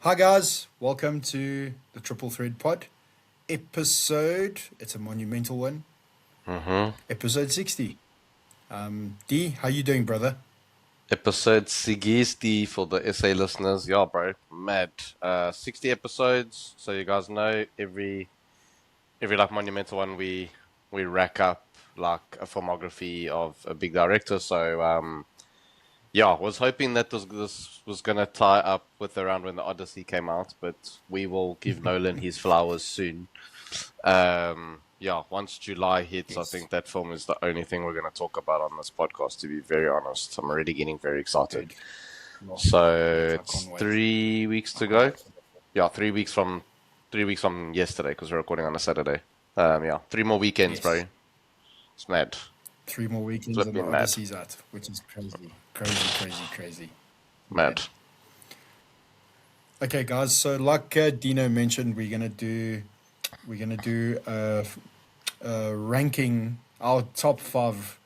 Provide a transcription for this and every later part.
Hi guys, welcome to the Triple Thread Pod episode. It's a monumental one. Mm-hmm. Episode 60. D, how you doing, brother? Episode 60 for the SA listeners. Yeah, bro, mad. 60 episodes. So you guys know every like monumental one we rack up like a filmography of a big director. So yeah, was hoping that this was gonna tie up with around when the Odyssey came out, but we will give Nolan his flowers soon. Yeah, once July hits, I Yes. think that film is the only thing we're going to talk about on this podcast, to be very honest. I'm already getting very excited. Good. Well, So I it's can't wait. 3 weeks I to can't go. wait. Yeah, 3 weeks from yesterday, because we're recording on a Saturday. Yeah, 3 more weekends, Yes. bro. It's mad. 3 more weekends and the Flipping mad. Odyssey's out, which is crazy. Crazy, crazy, crazy. Mad. Mad. Okay, guys, so like Dino mentioned, we're gonna do ranking our top five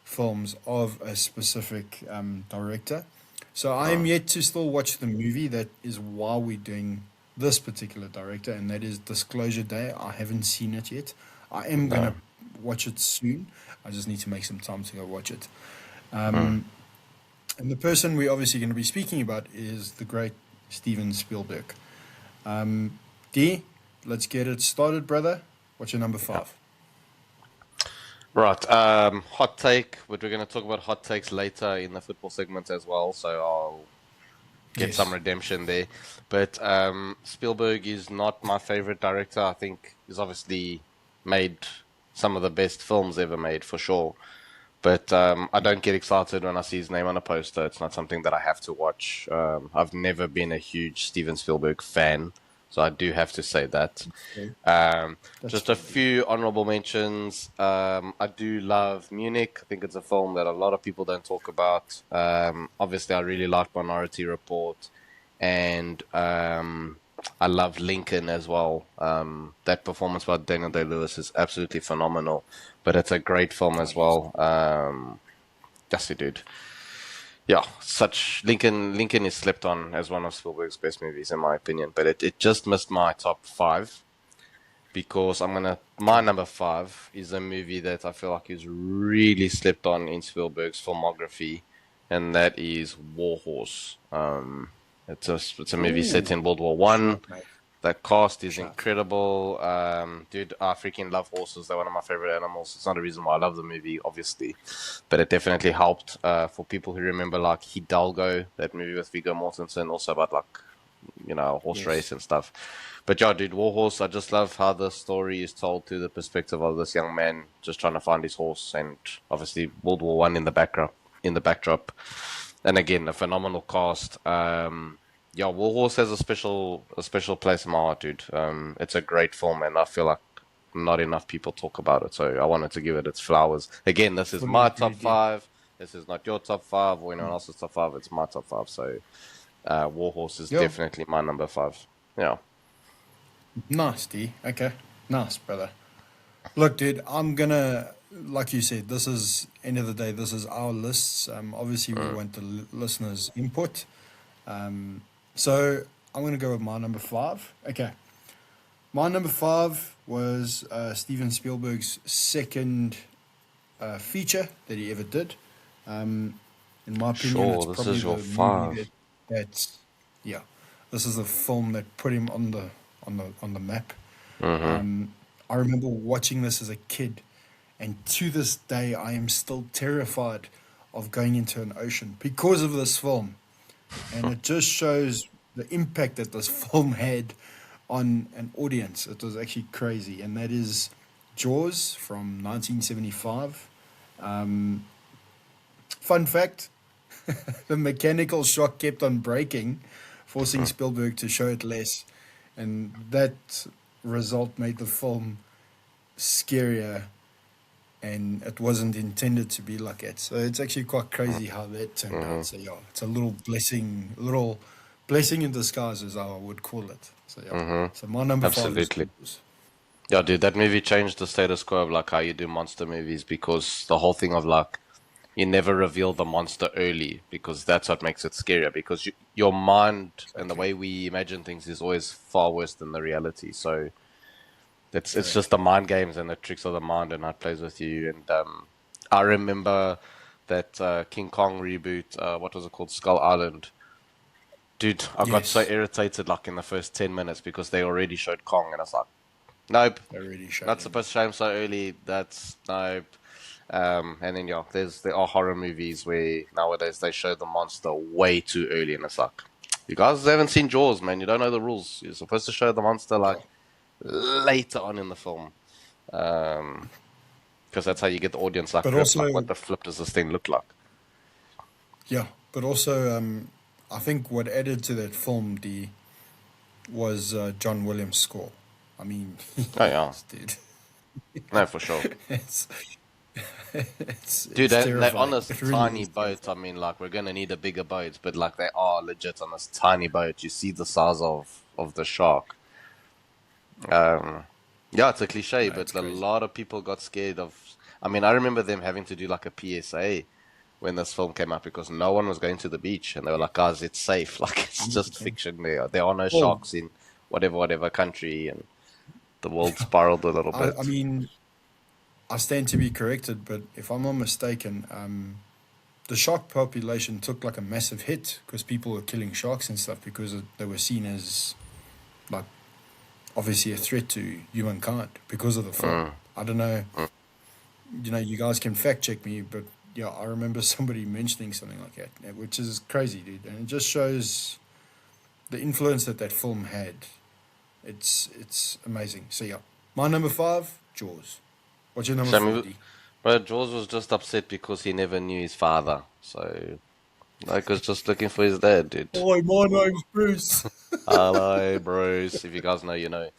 films of a specific director. So I am Mm, yet to still watch the movie that is why we're doing this particular director, and that is Disclosure Day. I haven't seen it yet. I am no. gonna watch it soon. I just need to make some time to go watch it. Mm. And the person we're obviously going to be speaking about is the great Steven Spielberg. D, let's get it started, brother. What's your number Yeah. five? Right. Hot take, but we're going to talk about hot takes later in the football segment as well. So I'll get some Yes. redemption there. But Spielberg is not my favorite director. I think he's obviously made some of the best films ever made for sure. But I don't get excited when I see his name on a poster. It's not something that I have to watch. I've never been a huge Steven Spielberg fan, so I do have to say that. Okay. Um, That's just a fair. few honorable mentions. I do love Munich. I think it's a film that a lot of people don't talk about. Obviously, I really like Minority Report, and I love Lincoln as well. That performance by Daniel Day-Lewis is absolutely phenomenal, but it's a great film Oh, as yes. well. That's it, dude. Yeah, such Lincoln is slept on as one of Spielberg's best movies in my opinion, but it just missed my top five because my Okay. number five is a movie that I feel like is really slept on in Spielberg's filmography, and that is War Horse. It's a movie set Ooh, in World War One. shout, mate. The cast is Shout. incredible. Dude, I freaking love horses. They're one of my favorite animals. It's not a reason why I love the movie, obviously, but it definitely helped for people who remember like Hidalgo, that movie with Viggo Mortensen, also about like horse race Yes. and stuff. But yeah, dude, Warhorse, I just love how the story is told through the perspective of this young man just trying to find his horse, and obviously World War One in the backdrop. And again, a phenomenal cast. Yeah, Warhorse has a special place in my heart, dude. It's a great film, and I feel like not enough people talk about it. So I wanted to give it its flowers. Again, this is Fully my top agreed, yeah. five. This is not your top five or anyone else's top five. It's my top five. So Warhorse is Yo, definitely my number five. Yeah. nice, D. Okay. Nice, brother. Look, dude, I'm gonna, like you said, this is, end of the day, this is our lists. Obviously, we Mm. want the listeners' input. So I'm gonna go with my number five. Okay. My number five was Steven Spielberg's second feature that he ever did. In my opinion, it's Sure, this probably is your the movie that five. that's yeah, this is the film that put him on the map. Mm-hmm. I remember watching this as a kid, and to this day, I am still terrified of going into an ocean because of this film. And it just shows the impact that this film had on an audience. It was actually crazy, and that is Jaws from 1975. Fun fact: the mechanical shock kept on breaking, forcing Spielberg to show it less, and that result made the film scarier, and it wasn't intended to be like that. So it's actually quite crazy how that turned Mm-hmm. out. So yeah, it's a little blessing in disguise, as I would call it. So yeah. Mm-hmm. So my number five is Absolutely. Jaws. Yeah, dude, that movie changed the status quo of like how you do monster movies because the whole thing of like you never reveal the monster early because that's what makes it scarier. Because your mind and the Exactly. way we imagine things is always far worse than the reality. So it's just Correct. the mind games and the tricks of the mind and how it plays with you. And I remember that King Kong reboot. What was it called? Skull Island. Dude, I got so Yes, irritated like in the first 10 minutes because they already showed Kong, and I was like, nope, they really showed not him. supposed to show him so early. That's nope. And then yeah, there are horror movies where nowadays they show the monster way too early, and it's like, you guys haven't seen Jaws, man. You don't know the rules. You're supposed to show the monster Yeah. like later on in the film, because that's how you get the audience like But gripped. Like, also, what the flip does this thing look like? yeah, but also, I think what added to that film, D, was John Williams' score. I mean, Oh yeah, yes, dude, no, for sure. it's Dude, it's they're on terrifying. this It really tiny is boat. I terrifying. mean, like, we're gonna need a bigger boat, but like, they are legit on this tiny boat. You see the size of the shark. Um, yeah, it's a cliche, No, but it's a crazy. lot of people got scared of. I mean, I remember them having to do like a PSA when this film came out because no one was going to the beach, and they were like, "Guys, it's safe. Like, it's just 100%. fiction. There are no Well, sharks in whatever country." And the world spiraled a little I bit. mean, I stand to be corrected, but if I'm not mistaken, the shark population took like a massive hit because people were killing sharks and stuff because they were seen as like obviously a threat to humankind because of the film. Mm, I don't know, mm. you guys can fact check me, but yeah, I remember somebody mentioning something like that, which is crazy, dude, and it just shows the influence that that film had. It's amazing. So yeah, my number five, Jaws. What's your number So, I four, mean, D? but Jaws was just upset because he never knew his father. So, like, was just looking for his dad, dude. Hi, my name's Bruce. Hello, Bruce. If you guys know, you know.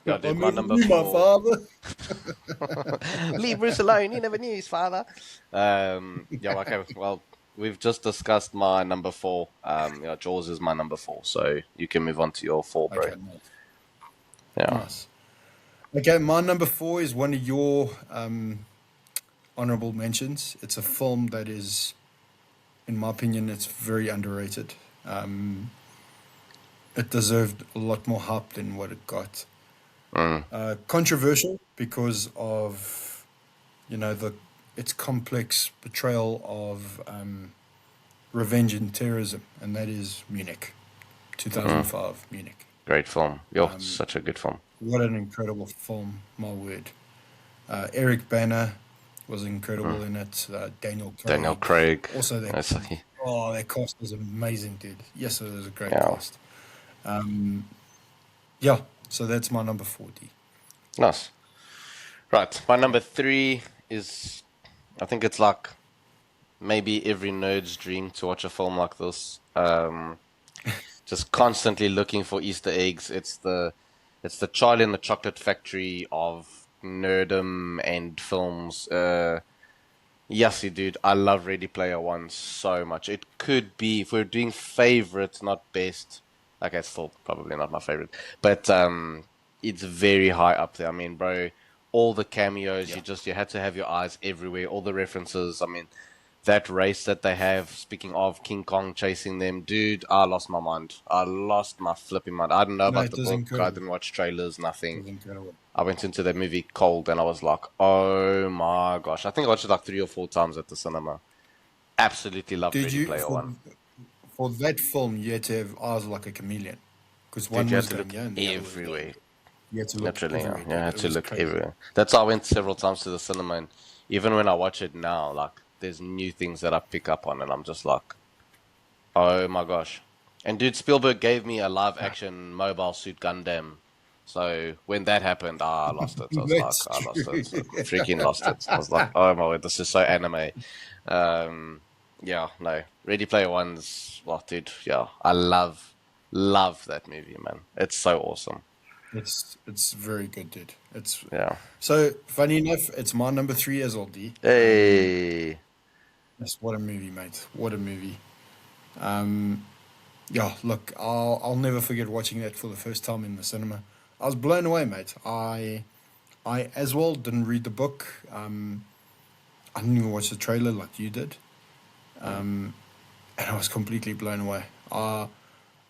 Yeah, I dude, my never number knew my four. father. Leave Bruce alone. He never knew his father. Yeah, okay. Well, we've just discussed my number four. Yeah, Jaws is my number four, so you can move on to your four, bro. Okay, nice. Yeah. Nice. Okay, my number four is one of your honorable mentions. It's a film that is, in my opinion, it's very underrated. Um, it deserved a lot more hype than what it got. Mm, Controversial because of the its complex portrayal of revenge and terrorism, and that is Munich, mm. 2005 Munich. Great film. Yo, such a good film. What an incredible film, my word. Eric Bana was Mm. incredible in it. Daniel Daniel Craig, Craig. also that. That's, Oh, that cast was amazing, dude. Yes, it was a great yeah. cast. Yeah, so that's my number 40. Nice. Right. My number three is, I think it's like maybe every nerd's dream to watch a film like this. Just constantly looking for Easter eggs. It's the Charlie and the Chocolate Factory of nerdom and films. Yes, dude, I love Ready Player One so much. It could be, if we're doing favorite, not best. Okay, it's still probably not my favorite, but it's very high up there. I mean, bro, all the cameos, Yeah. you had to have your eyes everywhere. All the references. I mean, that race that they have. Speaking of King Kong chasing them, dude, I lost my mind. I lost my flipping mind. I didn't know No, about it the was book. I incredible. didn't watch trailers. It Nothing. was incredible. I went into that movie cold and I was like, oh my gosh. I think I watched it like 3 or 4 times at the cinema. Absolutely loved Did Ready you, Player One. for that film, you had to have eyes like a chameleon because Dude, one you had was to going look here and the other was going everywhere. there. You had to look Literally, yeah. everywhere, You dude. had It to was look crazy. everywhere. That's why I went several times to the cinema, and even when I watch it now, like, there's new things that I pick up on, and I'm just like, oh my gosh. And dude, Spielberg gave me a live Ah, action Mobile Suit Gundam. So when that happened, I lost it. I was like, that's I lost true. it. I freaking lost it. I was like, oh my word, this is so anime. Um, yeah, no. Ready Player One's, well, dude, yeah. I love that movie, man. It's so awesome. It's very good, dude. It's Yeah. so funny enough. It's my number three as well, D. Hey. Yes, what a movie, mate. What a movie. Yeah, look, I'll never forget watching that for the first time in the cinema. I was blown away, mate. I as well didn't read the book. I didn't even watch the trailer like you did, and I was completely blown away. I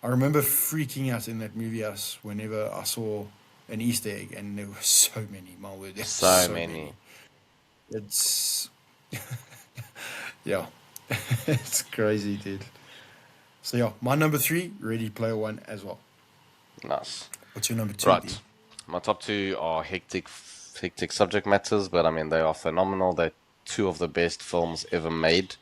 remember freaking out in that movie house whenever I saw an Easter egg, and there were so many. My word, there were So so many. many. It's yeah, it's crazy, dude. So yeah, my number three, Ready Player One as well. Nice. What's your number two, D? Right. My top two are hectic subject matters, but I mean they are phenomenal. They're two of the best films ever made.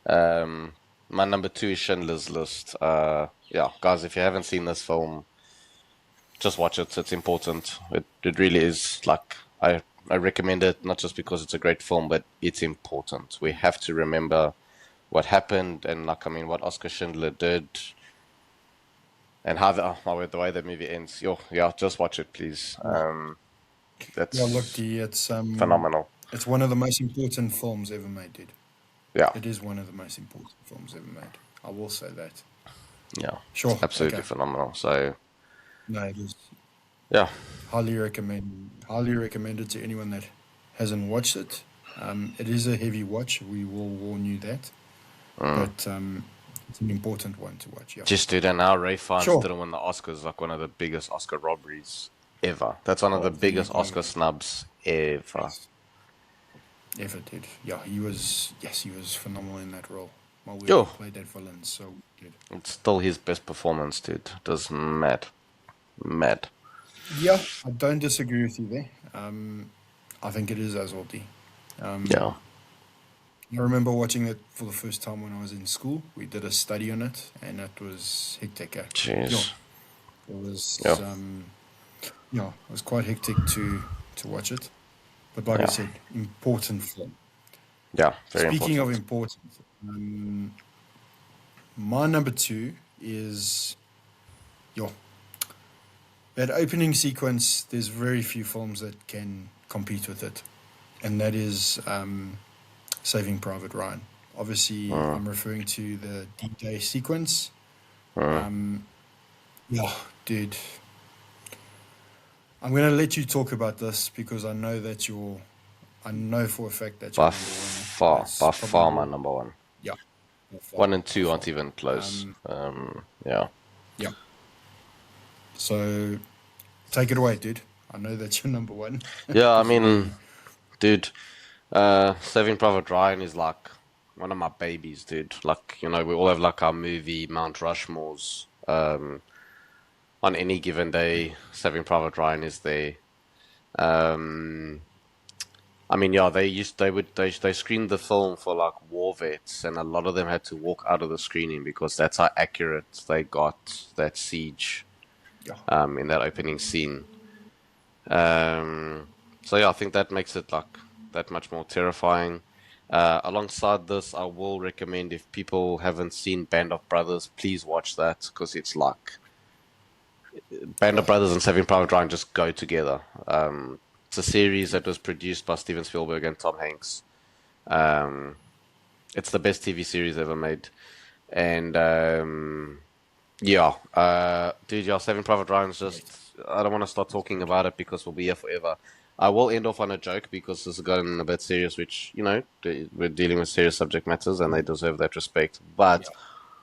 Um, my number two is Schindler's List. Yeah, guys, if you haven't seen this film, just watch it. It's important. It really is. Like I recommend it not just because it's a great film, but it's important. We have to remember what happened and like I mean what Oscar Schindler did and how the way the movie ends. Yo, yeah, just watch it, please. Yeah, yeah. Look, That's D, phenomenal. it's one of the most important films ever made, dude. Yeah, It is one of the most important films ever made. I will say that. yeah, it's Sure. absolutely Okay. phenomenal. So No, it is yeah, highly recommend. Highly recommended to anyone that hasn't watched it. It is a heavy watch. We will warn you that, but it's an important one to watch. Yeah. just dude, and now Ray Fiennes Sure. didn't win the Oscars, like one of the biggest Oscar robberies ever. That's one of Oh, the there you biggest go. Oscar snubs ever. Yes. Ever did. Yeah, he was. Yes, he was phenomenal in that role. My word, he Yo, played that villain so good. it's still his best performance, dude. It was mad, mad. Yeah, I don't disagree with you there. I think it is as well, D. Yeah, I remember watching it for the first time when I was in school. We did a study on it, and it was hectic. Yeah, jeez. it was. Yeah, Yeah, it was quite hectic to watch it. But like I yeah, said, important film. yeah. Very Speaking of important. important, um, my number two is yo. That opening sequence. There's very few films that can compete with it, and that is Saving Private Ryan. Obviously, Mm, I'm referring to the D-Day sequence. mm. Yeah, dude. I'm gonna let you talk about this because I know that you're. I know for a fact that you're number one. It's By probably far, my your. number one. Yeah, by far, One and by two far. aren't even close. Yeah. Yeah. So take it away, dude. I know that you're number one Yeah, I because mean, we. dude, Saving Private Ryan is like one of my babies, dude. Like, you know, we all have like our movie Mount Rushmores. On any given day, Saving Private Ryan is there. Um, I mean, yeah, they screened the film for like war vets, and a lot of them had to walk out of the screening because that's how accurate they got that siege Yeah. in that opening scene. Um, so yeah, I think that makes it like that much more terrifying. Alongside this, I will recommend if people haven't seen Band of Brothers, please watch that because it's like Band of Oh, Brothers and Saving Private Ryan just go together. It's a series that was produced by Steven Spielberg and Tom Hanks. Um, it's the best TV series ever made, and yeah, dude, yeah, Saving Private Ryan's great. just. I don't want to start talking about it because we'll be here forever. I will end off on a joke because this has gotten a bit serious, which, you know, we're dealing with serious subject matters and they deserve that respect. But Yeah.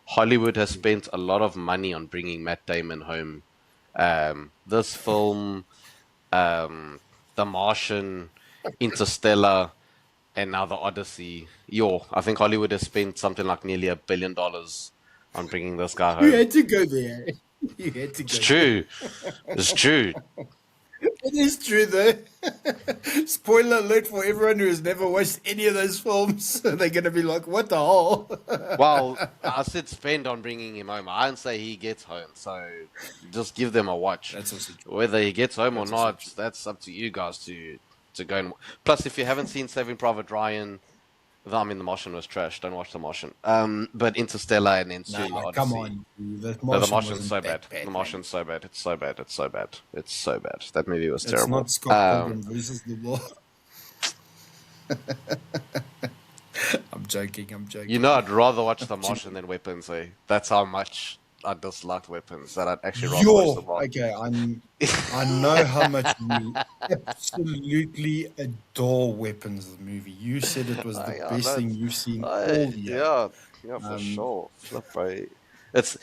Hollywood has spent a lot of money on bringing Matt Damon home. This film, um, The Martian, Interstellar, and now The Odyssey. Yo, I think Hollywood has spent something like nearly $1 billion on bringing this guy You home. had to go there. You had to It's go there. true. It's true. It is true, though. Spoiler alert for everyone who has never watched any of those films. They're going to be like, what the hell? Well, I said spend on bringing him home. I didn't say he gets home, so just give them a watch. That's also true. Whether he gets home or That's also not, true. that's up to you guys to go and. Plus, if you haven't seen Saving Private Ryan, I mean, The Martian was trash. Don't watch The Martian. But Interstellar and then soon The Nah, come Odyssey. on. The No, The Martian Martian's wasn't so bad. that The bad, man. Martian's so bad. It's so bad. It's so bad. It's so bad. That movie was It's terrible. not Scott Pilgrim versus the world. I'm joking. I'm You joking. know, I'd rather watch I'm The joking. Martian than Weapons, eh? That's how much. I disliked weapons. That I'd actually rather watch the Yo, Marvel. okay, I know how much you absolutely adore Weapons, the movie. You said it was the Yeah, best thing that's, you've seen all year. yeah, yeah, for Um, sure. Flip, bro. It's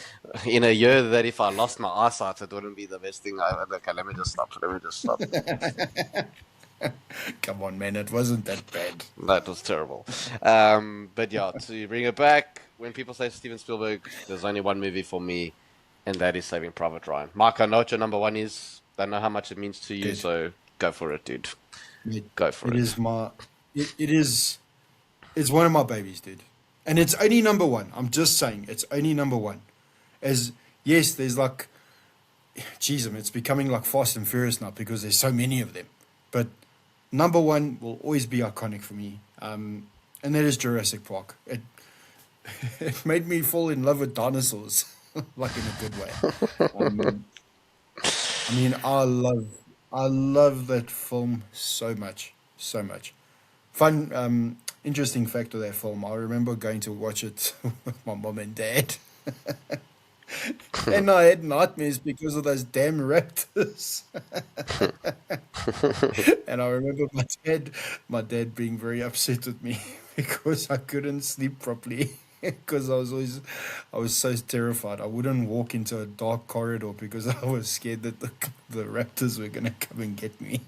in a year that if I lost my eyesight, it wouldn't be the best thing I ever. Okay, let me just stop. Let me just stop. Let me just stop. come on, man, it wasn't that bad. That was terrible. But yeah, to bring it back, when people say Steven Spielberg, there's only one movie for me, and that is Saving Private Ryan. Mark, I know what your number one is. Don't know how much it means to you, Dude, so go for it, dude. mate, Go for it it. is it is, it's one of my babies, dude. And it's only number one. I'm just saying, it's only number one. As, yes, there's like, geez, it's becoming like Fast and Furious now because there's so many of them. But number one will always be iconic for me. And that is Jurassic Park. It made me fall in love with dinosaurs, like in a good way. Um, I mean, I love that film so much, so much. Fun, interesting fact of that film. I remember going to watch it with my mom and dad, and I had nightmares because of those damn raptors. And I remember my dad being very upset with me because I couldn't sleep properly because I was so terrified. I wouldn't walk into a dark corridor because I was scared that the raptors were gonna come and get me.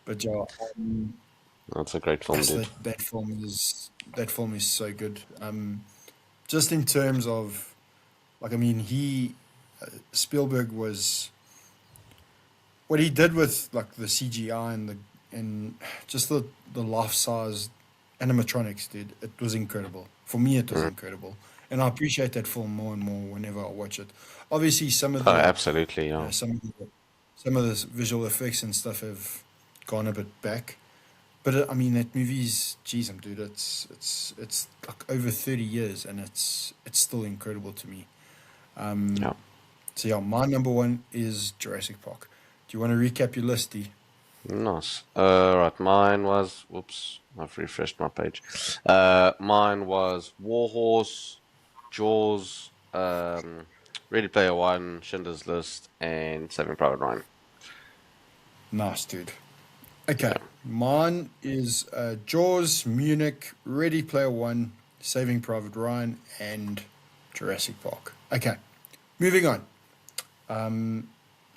But yeah, That's a great film, yes, dude. that film is so good. Just in terms of like, I mean, Spielberg was what he did with like the CGI and just the life size animatronics, dude. It was incredible. For me, it was Mm. incredible, and I appreciate that film more and more whenever I watch it. Obviously, Oh, absolutely, you know, yeah. some of the visual effects and stuff have gone a bit back. But I mean, that movie's, geez, dude, it's like over 30 years, and it's still incredible to me. Yeah. So yeah, my number one is Jurassic Park. Do you want to recap your list, D? Nice. Right, mine was, whoops, I've refreshed my page. Mine was Warhorse, Jaws, Ready Player One, Schindler's List, and Saving Private Ryan. Nice, dude. Okay, Yeah. mine is Jaws, Munich, Ready Player One, Saving Private Ryan, and Jurassic Park. Okay, moving on.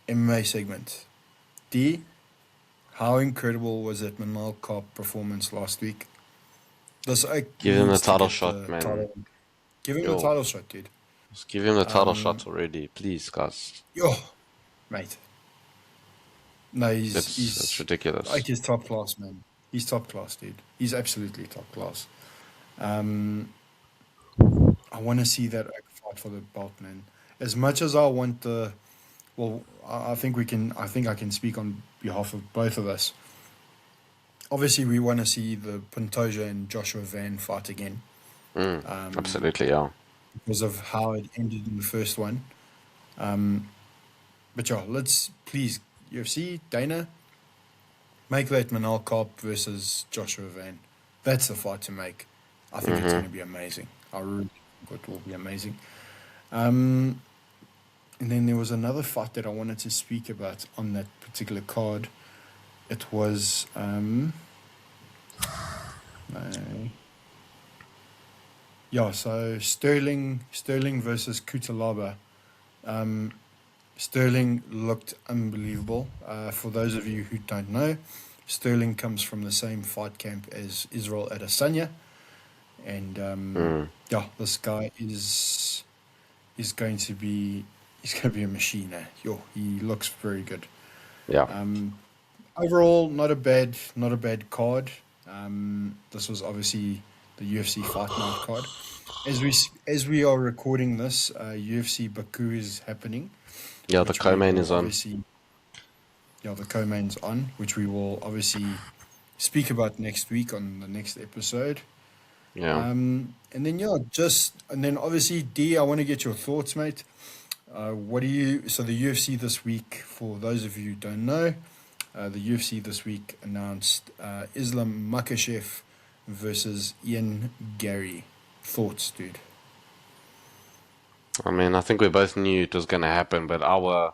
MMA segment. D, how incredible was that Manuel Kape performance last week? This oak Give him the needs to title get shot, the man. title. Give him the Yo, title shot, dude. just give him the title Um, shot already, please, guys. yo, mate. No, It's he's ridiculous. like he's top class, man. He's top class, dude. He's absolutely top class. Um, I want to see that oak fight for the belt, man. As much as I want the, well, I think we can. I think I can speak on behalf of both of us. Obviously, we want to see the Pantoja and Joshua Van fight again Mm, um, absolutely, yeah. because of how it ended in the first one. Um, but yeah, let's please UFC Dana make that Manal Karp versus Joshua Van. That's the fight to make. I think it's Mm-hmm. going to be amazing. I really think it will be amazing. Um, and then there was another fight that I wanted to speak about on that particular card. It was no, yeah. So Sterling versus Kutalaba. Um, Sterling looked unbelievable. For those of you who don't know, Sterling comes from the same fight camp as Israel Adesanya, and Mm, yeah, this guy is going to be he's going to be a machine. Yo, he looks very good. yeah. Overall, not a bad card. This was obviously the UFC Fight Night card. As we are recording this, UFC Baku is happening, Yeah, the which we co-main will is on. obviously, the co-main's on, which we will obviously speak about next week on the next episode. Yeah. And then and then obviously D, I want to get your thoughts, mate. What do you? So the UFC this week, for those of you who don't know, the UFC this week announced Islam Makhachev versus Ian Gary. Thoughts, dude? I mean, I think we both knew it was going to happen, but our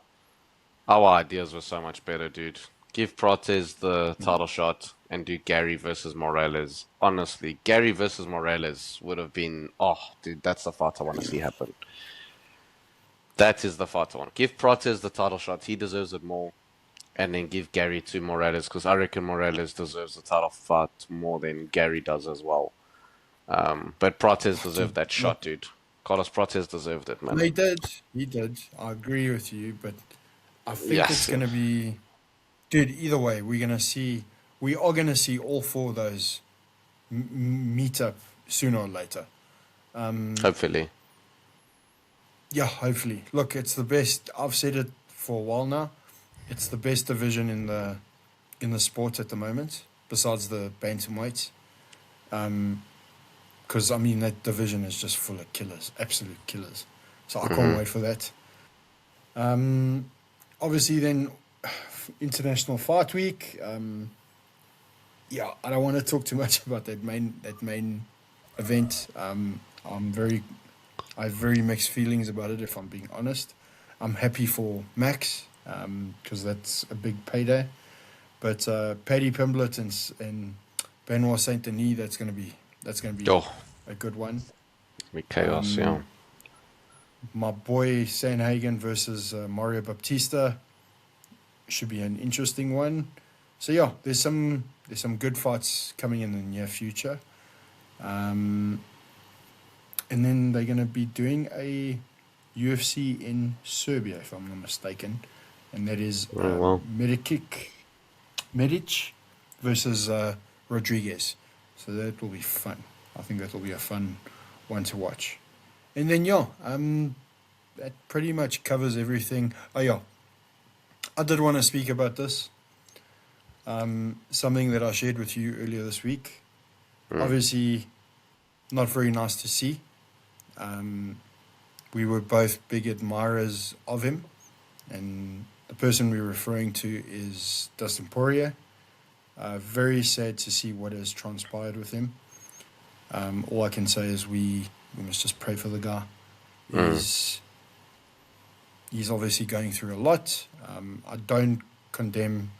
ideas were so much better, dude. Give Protez the title shot and do Gary versus Morales. Honestly, Gary versus Morales would have been, oh, dude, that's the fight I want to see happen. That is the fight I want. Give Protez the title shot. He deserves it more. And then give Gary to Morales because I reckon Morales deserves the title fight more than Gary does as well. But Protez deserved that shot, Look, dude. Carlos Protez deserved it, man. he did. He did. I agree with you, but I think it's Yes. going to be, dude. Either way, we are going to see all four of those meet up sooner or later. Hopefully. Yeah, hopefully. Look, it's the best. I've said it for a while now. It's the best division in the sport at the moment, besides the bantamweights. Because I mean that division is just full of killers, absolute killers. So I can't wait for that. Obviously, then International Fight Week. Yeah, I don't want to talk too much about that main event. I have very mixed feelings about it. If I'm being honest, I'm happy for Max because that's a big payday. But Paddy Pimblett and Benoit Saint Denis, that's gonna be Oh, a good one. be chaos, yeah. My boy Sanhagen versus Mario Baptista should be an interesting one. So yeah, there's some good fights coming in the near future. Um, and then they're gonna be doing a UFC in Serbia, if I'm not mistaken, and that is Oh, well. Medic versus Rodriguez. So that will be fun. I think that will be a fun one to watch. And then yeah, that pretty much covers everything. Oh yeah, I did want to speak about this. Something that I shared with you earlier this week. Obviously, not very nice to see. We were both big admirers of him, and the person we're referring to is Dustin Poirier. Very sad to see what has transpired with him. All I can say is we must just pray for the guy. He's obviously going through a lot. I don't condemn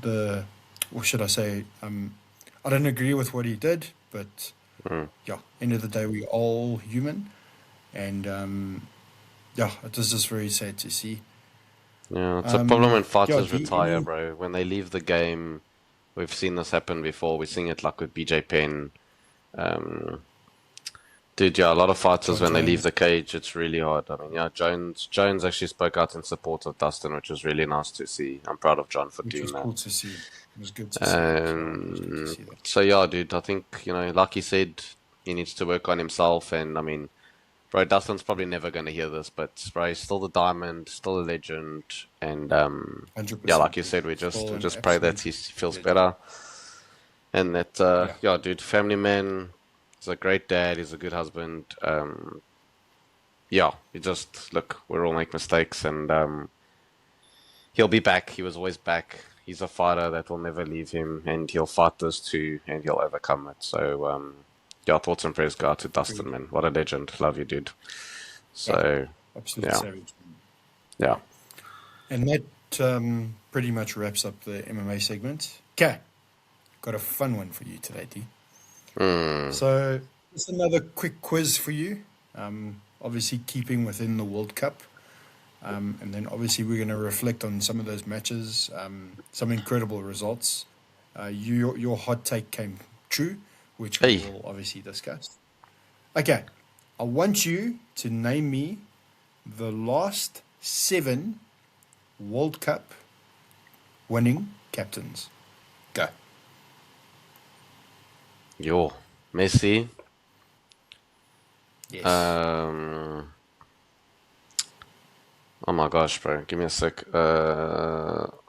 or should I say, I don't agree with what he did, but yeah, end of the day, we're all human, and yeah, it is just very sad to see. Yeah, it's a problem when Yeah, fighters do you, retire, any bro. When they leave the game, we've seen this happen before. We're seeing it like with BJ Penn. Um, Dude, yeah, a lot of fighters John when they leave Jones? the cage, it's really hard. I mean, yeah, Jones actually spoke out in support of Dustin, which was really nice to see. I'm proud of John for Which doing was that. cool to see. It was good to see that. Yeah, it was good to see that. So yeah, dude, I think, like he said, he needs to work on himself. And I mean, bro, Dustin's probably never going to hear this, but bro, he's still the diamond, still a legend. And yeah, like 100%, you dude. said, we Still we an just pray that absolute he feels legend. better. And that, Yeah, yeah, dude, family man, he's a great dad, he's a good husband. Yeah, you just look, we all make mistakes, and he'll be back. He was always back. He's a fighter that will never leave him, and he'll fight this too, and he'll overcome it. So, yeah, thoughts and prayers go out to Dustin, agreed. man. What a legend. Love you, dude. Yeah, So, absolute yeah, savage. yeah. And that pretty much wraps up the MMA segment. Okay, got a fun one for you today, D. So, just another quick quiz for you. Obviously, keeping within the World Cup. And then obviously we're going to reflect on some of those matches, some incredible results. Your hot take came true, which we Hey, will obviously discuss. Okay, I want you to name me the last 7 World Cup winning captains. Go. yo, Messi. Yes. Um, oh my gosh, bro. Give me a sec.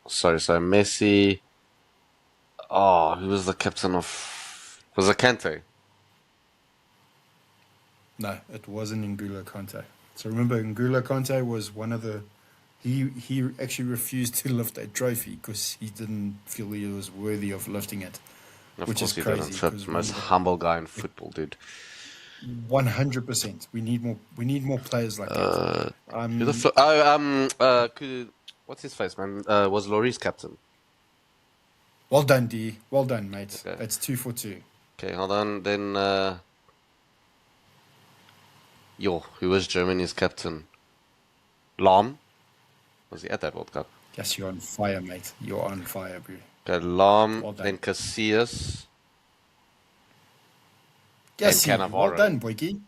Sorry, so Messi. Oh, who was the captain of? Was it Kante? No, it wasn't N'Golo Kante. So remember, N'Golo Kante was one of the. He actually refused to lift a trophy because he didn't feel he was worthy of lifting it, Of which is course he didn't. crazy. Fit, Because most remember, humble guy in football, dude. 100%. We need more. We need more players like that. Who the what's his face, man? Was Laurie's captain? Well done, D. Well done, mate. Okay. That's 2 for 2. Okay, hold on. Then, who was Germany's captain? Lahm? Was he at that World Cup? Yes, you're on fire, mate. You're on fire, bro. Okay, Lahm, Well done. then Casillas, Yes, and well Cannavaro. done, Boyki.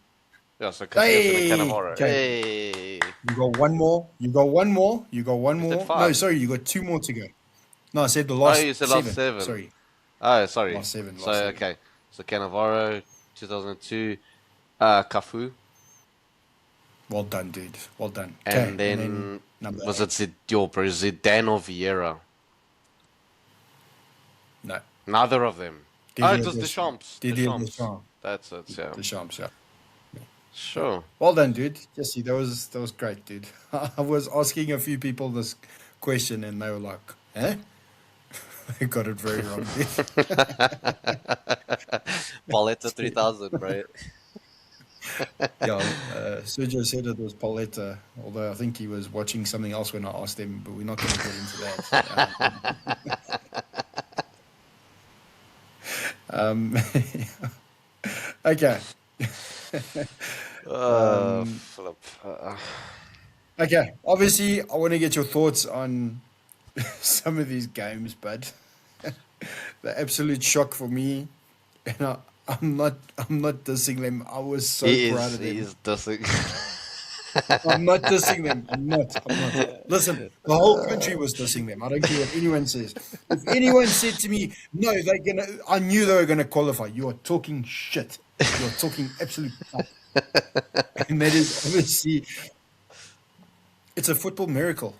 Yeah, so Casillas and then Hey, Cannavaro. okay. Hey! You got one more. You got one more. You got one You said more. 5. No, sorry, you got 2 more to go. No, I said the Oh, last you said 7. last 7. Sorry, Oh, sorry. last 7. So, Last 7. okay. So Cannavaro, 2002, Cafu, Well done, dude. Well done. and Okay, then number was 8. it Zidane or Vieira? No, Neither of them. Oh, it Didier was Deschamps. Deschamps. Didier Deschamps. Deschamps. That's it, yeah. Deschamps, yeah. Sure. Well done, dude. Jesse, that was great, dude. I was asking a few people this question, and they were like, "Eh?" They got it very wrong, dude. Pauletta 3000, right? Yeah, Sergio said it was Pauletta, although I think he was watching something else when I asked him, but we're not going to get into that. Okay. Philip. Okay. Obviously, I want to get your thoughts on some of these games, bud. The absolute shock for me, and I'm not dissing them. I was so proud of He them. is dissing. I'm not dissing them. I'm not. Listen, the whole country was dissing them. I don't care what anyone says. If anyone said to me, "No, I knew they were gonna qualify," you are talking shit. You're talking absolute crap. And that is obviously, it's a football miracle.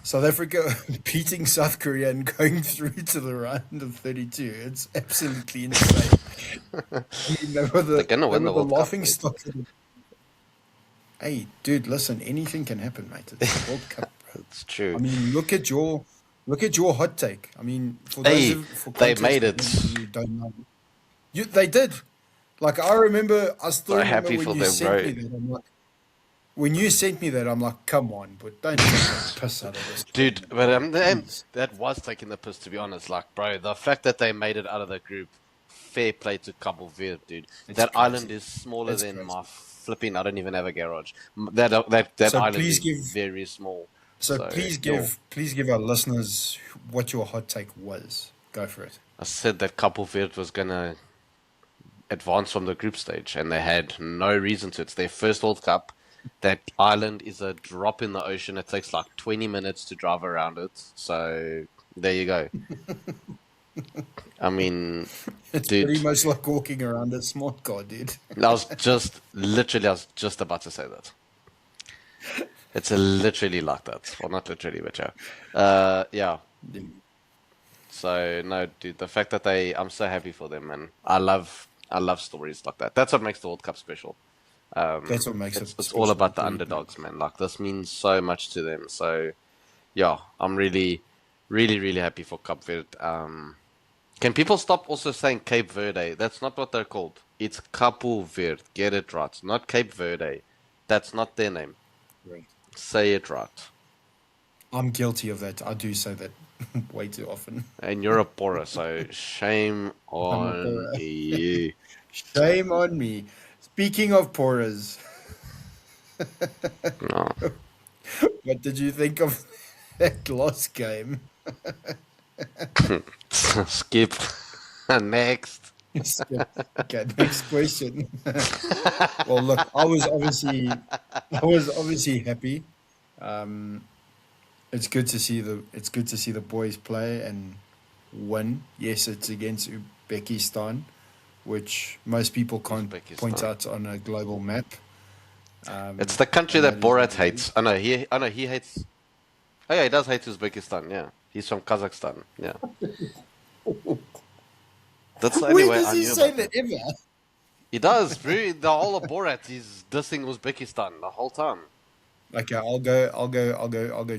South Africa beating South Korea and going through to the round of 32. It's absolutely insane. I mean, they were They're gonna win the the World Cup, laughing mate. stock. Hey, dude, listen, anything can happen, mate. It's the World Cup, bro. It's true. I mean, look at your hot take. I mean, for Hey, for they context, made for it. those of you who don't know, they did. Like I still So remember happy when for you them, sent bro. me that. I'm like, when you sent me that, I'm like, come on, but don't take the piss out of this Dude, tournament, but bro. Please. that was taking the piss, to be honest. Like, bro, the fact that they made it out of the group, fair play to Cabo Verde, dude. It's That island crazy. is smaller It's than my crazy. flipping. I don't even have a garage. That So island please is give very small. so So, yo, please give our listeners what your hot take was. Go for it. I said that Cabo Verde was gonna advance from the group stage, and they had no reason to. It's their first World Cup. That island is a drop in the ocean. It takes like 20 minutes to drive around it. So there you go. I mean, It's pretty dude, much like walking around a smart car, dude. I was just about to say that. It's literally like that. Well, not literally, but yeah. Yeah. So no, dude, the fact that I'm so happy for them, man. I love stories like that. That's what makes the World Cup special. That's what makes it It's all special, about the indeed, mate. underdogs, man. Like this means so much to them. So yeah, I'm really, really, really happy for Cape Verde. Can people stop also saying Cape Verde? That's not what they're called. It's Capo Verde. Get it right. Not Cape Verde. That's not their name. Right. Say it right. I'm guilty of that. I do say that way too often. And you're a Bora, so shame I'm a on pora. you. Shame on me. Speaking of poras, No. what did you think of that last game? Skip. Next. Skip. Okay, next question. Well, look, I was obviously happy. It's good to see the boys play and win. Yes, it's against Uzbekistan, which most people can't point Uzbekistan. out on a global map. It's the country And that that is what Borat it is. hates. He hates. Oh yeah, he does hate Uzbekistan. Yeah, he's from Kazakhstan. Yeah, that's the only When way does I he knew say about that him. ever? He does, bro. The whole of Borat, he's dissing Uzbekistan the whole time. Okay, I'll go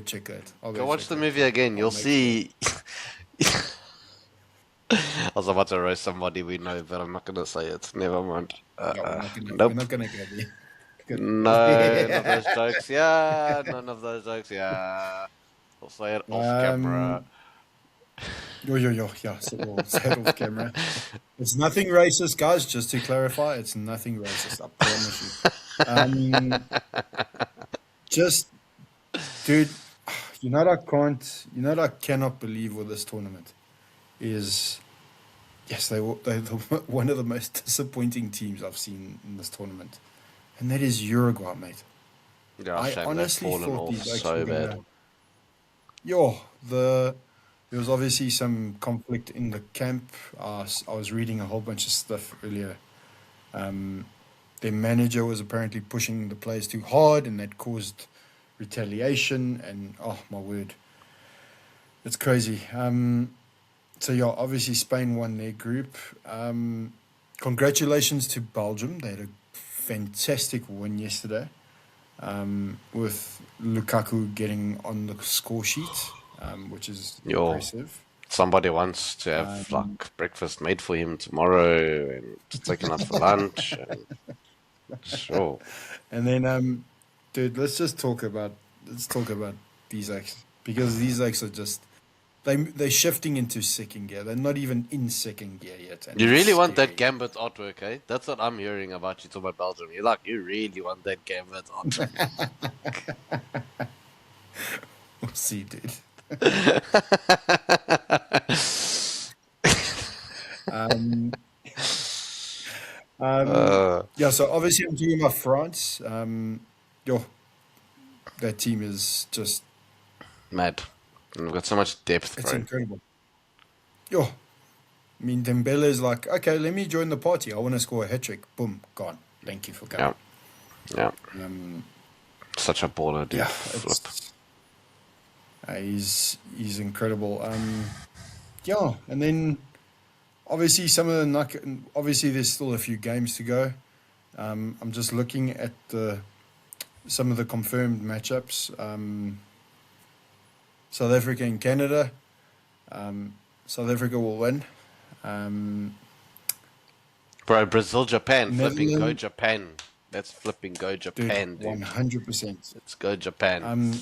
check it. I'll Go go watch check the it. movie again. I'll You'll make sure. see. I was about to roast somebody we know, but I'm not gonna say it. Never mind. Yeah, we're Nope. not gonna go there. Gonna go No, not those there. jokes. Yeah, none of those jokes. Yeah, I'll say it off camera. um, yeah. So we'll say it off camera. It's nothing racist, guys. Just to clarify, it's nothing racist. I promise you. Um, just, dude, you know what I cannot believe with this tournament is, yes, they're one of the most disappointing teams I've seen in this tournament, and that is Uruguay, mate. Yeah, I shame they've honestly fallen thought off these blokes were so bad. gonna, yo, there was obviously some conflict in the camp. I was reading a whole bunch of stuff earlier. Um, their manager was apparently pushing the players too hard, and that caused retaliation. And oh my word, it's crazy. So yeah, obviously Spain won their group. Congratulations to Belgium. They had a fantastic win yesterday, with Lukaku getting on the score sheet, which is Yo, impressive. somebody wants to have Um, like breakfast made for him tomorrow and to take him out for lunch. And sure. and then, dude, let's talk about these acts, because these acts are just they're shifting into second gear. They're not even in second gear yet, and You it's really want that scary. Gambit artwork, eh? That's what I'm hearing about you talking about Belgium. You're like, you really want that Gambit artwork. We'll see, dude. Um, uh, yeah. So obviously, I'm talking about France. Yo, that team is just Mad. And we've got so much depth, it's bro. incredible. Yo, I mean, Dembele is like, okay, let me join the party. I want to score a hat trick. Boom, gone. Thank you for Yeah, coming. yeah. Um, Such a baller, dude. yeah, Flip. it's he's incredible. Yeah, and then obviously obviously there's still a few games to go. I'm just looking at some of the confirmed matchups. South Africa and Canada. South Africa will win. Um, Bro, Brazil, Japan. Flipping go Netherlands, Japan. Let's flipping go dude, Japan, dude. 100%. Let's go Japan.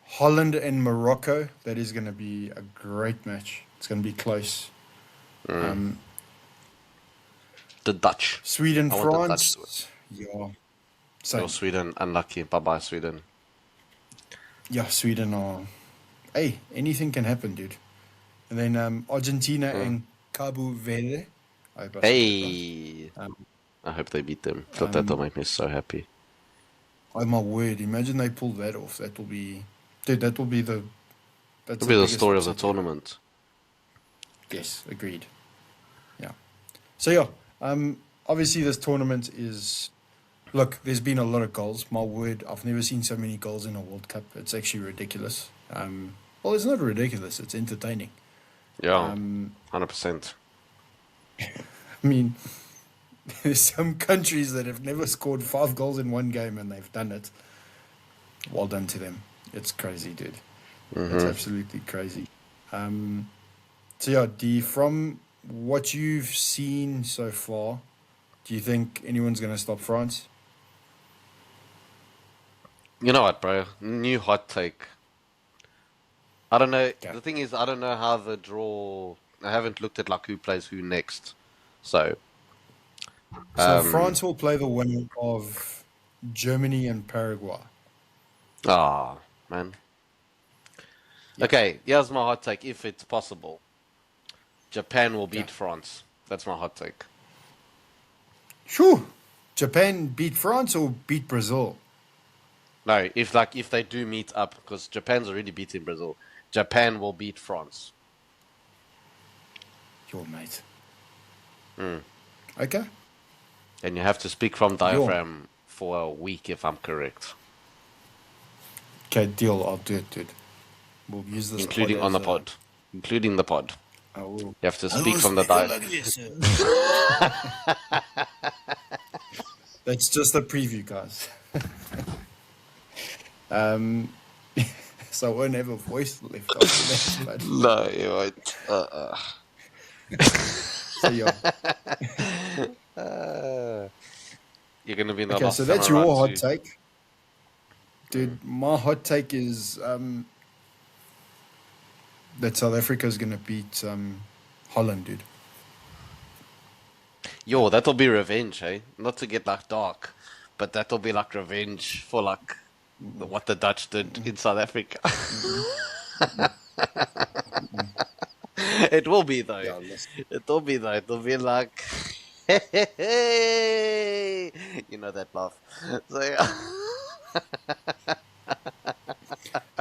Holland and Morocco. That is going to be a great match. It's going to be close. Um, The Dutch. Sweden, I want the Dutch to win. France. Yeah, Yo, same. Sweden, unlucky. Bye-bye, Sweden. Yeah, Sweden are. Hey, anything can happen, dude. And then Argentina and Cabo Verde. I hope I said that right. Hey! Um, I hope they beat them. That'll make me so happy. oh my word! Imagine they pull that off. That will be, dude. That will be that's It'll the be the biggest story of the upset ever. tournament. Yes, agreed. Yeah. So yeah, obviously this tournament is. Look, there's been a lot of goals. My word, I've never seen so many goals in a World Cup. It's actually ridiculous. Well, it's not ridiculous. It's entertaining. Yeah, Um, 100%. I mean, there's some countries that have never scored 5 goals in one game and they've done it. Well done to them. It's crazy, dude. It's absolutely crazy. So yeah, D, from what you've seen so far, do you think anyone's going to stop France? You know what, bro? New hot take. I don't know. Okay. The thing is, I don't know how the draw. I haven't looked at like who plays who next. So, So um, France will play the winner of Germany and Paraguay. man. Yeah. Okay, here's my hot take. If it's possible, Japan will Okay. beat France. That's my hot take. Shoo! Japan beat France or beat Brazil? No, if they do meet up, because Japan's already beaten Brazil, Japan will beat France. Your mate. Okay. And you have to speak from Your. diaphragm for a week, if I'm correct, Okay, deal. I'll do it, dude. We'll use this pod including on as the a. pod, including the pod. I will. You have to I speak will from the speak diaphragm. like this. That's just a preview, guys. Um, so I won't have a voice left after that. But No, you won't. So yeah. You're gonna be in the Okay, last so that's samurai your hot too. take. Dude, my hot take is that South Africa is going to beat Holland, dude. Yo, that'll be revenge, hey? Not to get like dark, but that'll be like revenge for like what the Dutch did in South Africa. Mm-mm. It will be though. Yeah, listen. It will be though. It'll be like, hey, you know that laugh. So yeah.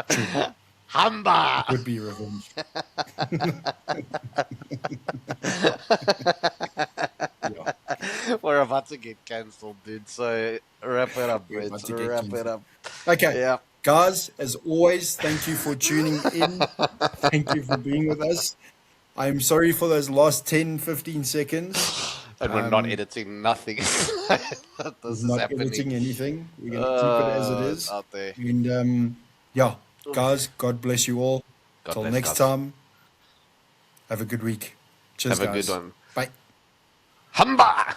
True. Hamba! It would be revenge. Yeah, We're about to get cancelled, dude. So wrap it up, we're Brett. about to get Wrap it cancelled. up. Okay, Yeah. guys, as always, thank you for tuning in. Thank you for being with us. I'm sorry for those last 10, 15 seconds. And we're not editing nothing. We're This is not happening. editing anything. We're going to keep it as it It's is. out there. And yeah, guys, God bless you all. God Till bless, next guys. time, have a good week. Cheers, Have a good guys. one. Bye. Hamba!